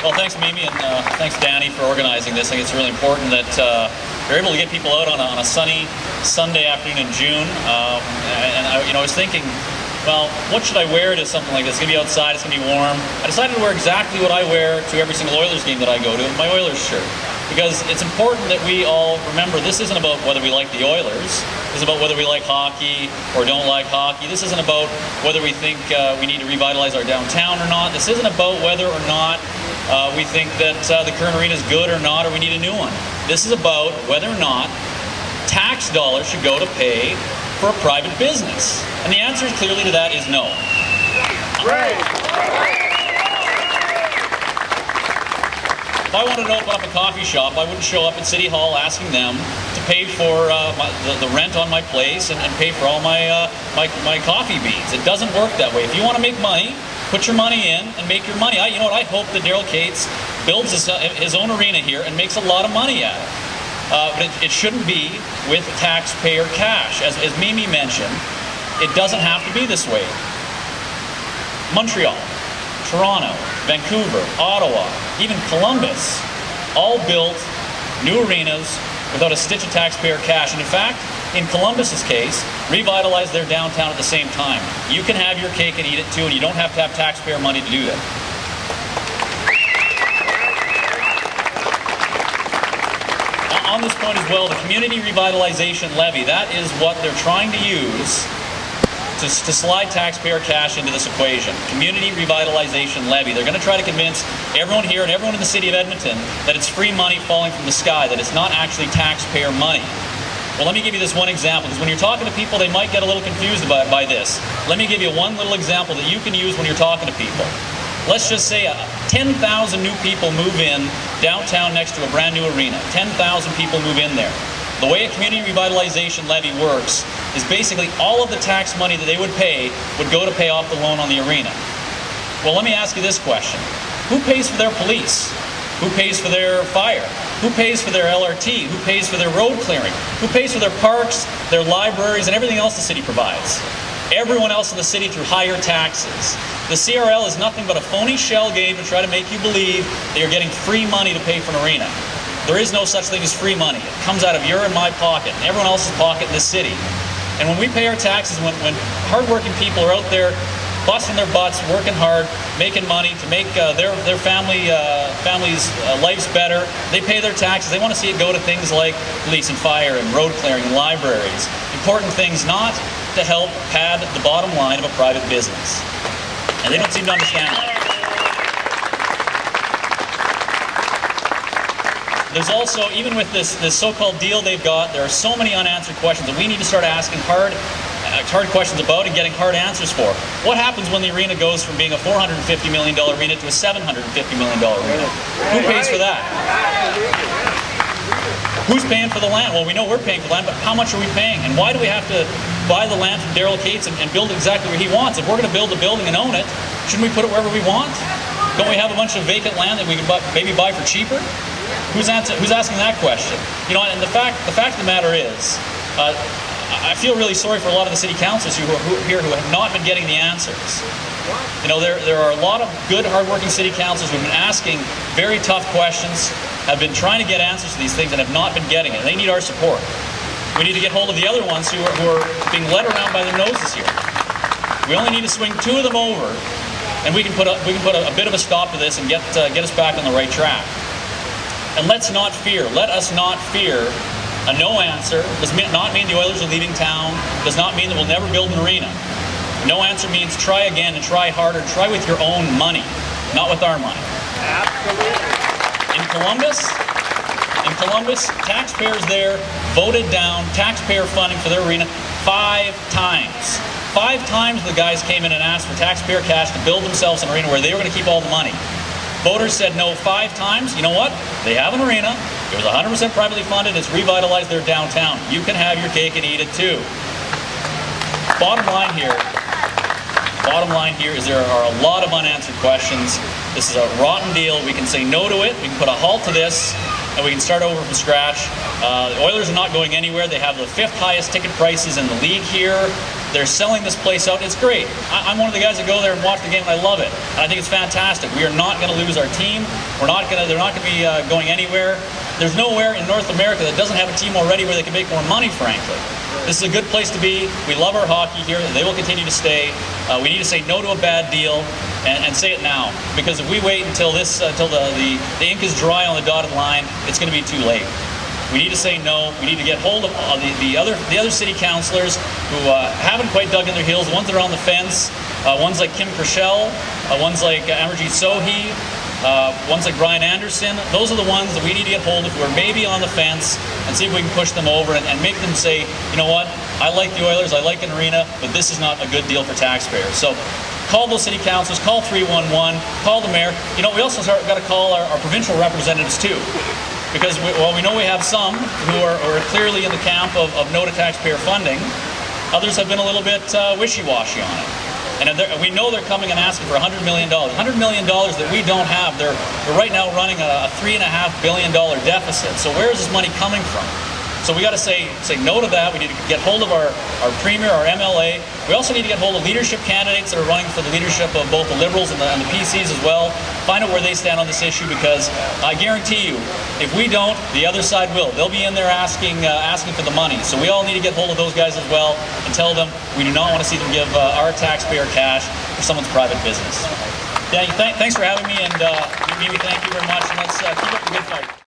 Well, thanks, Mimi, and thanks, Danny, for organizing this. I think it's really important that you're able to get people out on a sunny Sunday afternoon in June. I was thinking, well, what should I wear to something like this? It's going to be outside, it's going to be warm. I decided to wear exactly what I wear to every single Oilers game that I go to, my Oilers shirt. Because it's important that we all remember this isn't about whether we like the Oilers. This is about whether we like hockey or don't like hockey. This isn't about whether we think we need to revitalize our downtown or not. This isn't about whether or not we think that the current arena is good or not, or we need a new one. This is about whether or not tax dollars should go to pay for a private business. And the answer clearly to that is no. Right. If I wanted to open up a coffee shop, I wouldn't show up at City Hall asking them to pay for the rent on my place and pay for all my coffee beans. It doesn't work that way. If you want to make money, put your money in and make your money. You know what? I hope that Daryl Cates builds his own arena here and makes a lot of money at it. But it shouldn't be with taxpayer cash. As Mimi mentioned, it doesn't have to be this way. Montreal, Toronto, Vancouver, Ottawa, even Columbus, all built new arenas without a stitch of taxpayer cash. And in fact, in Columbus's case, revitalized their downtown at the same time. You can have your cake and eat it too, and you don't have to have taxpayer money to do that. On this point as well, the community revitalization levy, that is what they're trying to use to slide taxpayer cash into this equation. Community revitalization levy. They're going to try to convince everyone here and everyone in the city of Edmonton that it's free money falling from the sky, that it's not actually taxpayer money. Well, let me give you this one example, because when you're talking to people, they might get a little confused by this. Let me give you one little example that you can use when you're talking to people. Let's just say 10,000 new people move in downtown next to a brand new arena. 10,000 people move in there. The way a community revitalization levy works is basically all of the tax money that they would pay would go to pay off the loan on the arena. Well, let me ask you this question. Who pays for their police? Who pays for their fire? Who pays for their LRT? Who pays for their road clearing? Who pays for their parks, their libraries, and everything else the city provides? Everyone else in the city through higher taxes. The CRL is nothing but a phony shell game to try to make you believe that you're getting free money to pay for an arena. There is no such thing as free money. It comes out of your and my pocket, and everyone else's pocket in this city. And when we pay our taxes, when hardworking people are out there busting their butts, working hard, making money to make their families' lives better, they pay their taxes. They want to see it go to things like police and fire and road clearing and libraries. Important things, not to help pad the bottom line of a private business. And they don't seem to understand that. There's also, even with this so-called deal they've got, there are so many unanswered questions that we need to start asking hard questions about and getting hard answers for. What happens when the arena goes from being a $450 million arena to a $750 million arena? Who pays for that? Who's paying for the land? Well, we know we're paying for the land, but how much are we paying? And why do we have to buy the land from Daryl Cates and build it exactly where he wants? If we're going to build a building and own it, shouldn't we put it wherever we want? Don't we have a bunch of vacant land that we could maybe buy for cheaper? Who's asking that question? You know, and the fact of the matter is, I feel really sorry for a lot of the city councilors who have not been getting the answers. You know, there are a lot of good, hardworking city councilors who have been asking very tough questions, have been trying to get answers to these things, and have not been getting it. They need our support. We need to get hold of the other ones who are being led around by their noses here. We only need to swing two of them over, and we can put a bit of a stop to this and get us back on the right track. And let us not fear a no answer. Does not mean the Oilers are leaving town. Does not mean that we'll never build an arena. No answer means try again and try harder. Try with your own money, not with our money. Absolutely. In Columbus, taxpayers there voted down taxpayer funding for their arena 5 times. 5 times the guys came in and asked for taxpayer cash to build themselves an arena where they were going to keep all the money. Voters said no 5 times. You know what? They have an arena. It was 100% privately funded. It's revitalized their downtown. You can have your cake and eat it too. Bottom line here is there are a lot of unanswered questions. This is a rotten deal. We can say no to it. We can put a halt to this, and we can start over from scratch. The Oilers are not going anywhere. They have the 5th highest ticket prices in the league here. They're selling this place out. It's great. I'm one of the guys that go there and watch the game, and I love it. And I think it's fantastic. We are not going to lose our team. They're not going to be going anywhere. There's nowhere in North America that doesn't have a team already where they can make more money, frankly. This is a good place to be. We love our hockey here, and they will continue to stay. We need to say no to a bad deal and say it now. Because if we wait until the ink is dry on the dotted line, it's going to be too late. We need to say no. We need to get hold of the other city councillors who haven't quite dug in their heels, the ones that are on the fence, ones like Kim Kershell, ones like Amarjeet Sohi, ones like Brian Anderson. Those are the ones that we need to get hold of who are maybe on the fence and see if we can push them over and make them say, you know what, I like the Oilers, I like an arena, but this is not a good deal for taxpayers. So call those city councillors, call 311, call the mayor. You know, we also got to call our provincial representatives too. Because while we know we have some who are clearly in the camp of no to taxpayer funding, others have been a little bit wishy-washy on it. And we know they're coming and asking for $100 million. $100 million that we don't have. They're right now running a $3.5 billion deficit. So where is this money coming from? So we got to say no to that. We need to get hold of our premier, our MLA. We also need to get hold of leadership candidates that are running for the leadership of both the Liberals and the PCs as well. Find out where they stand on this issue, because I guarantee you, if we don't, the other side will. They'll be in there asking for the money. So we all need to get hold of those guys as well and tell them we do not want to see them give our taxpayer cash for someone's private business. Danny, thanks for having me, and Mimi, thank you very much, and let's keep up the good fight.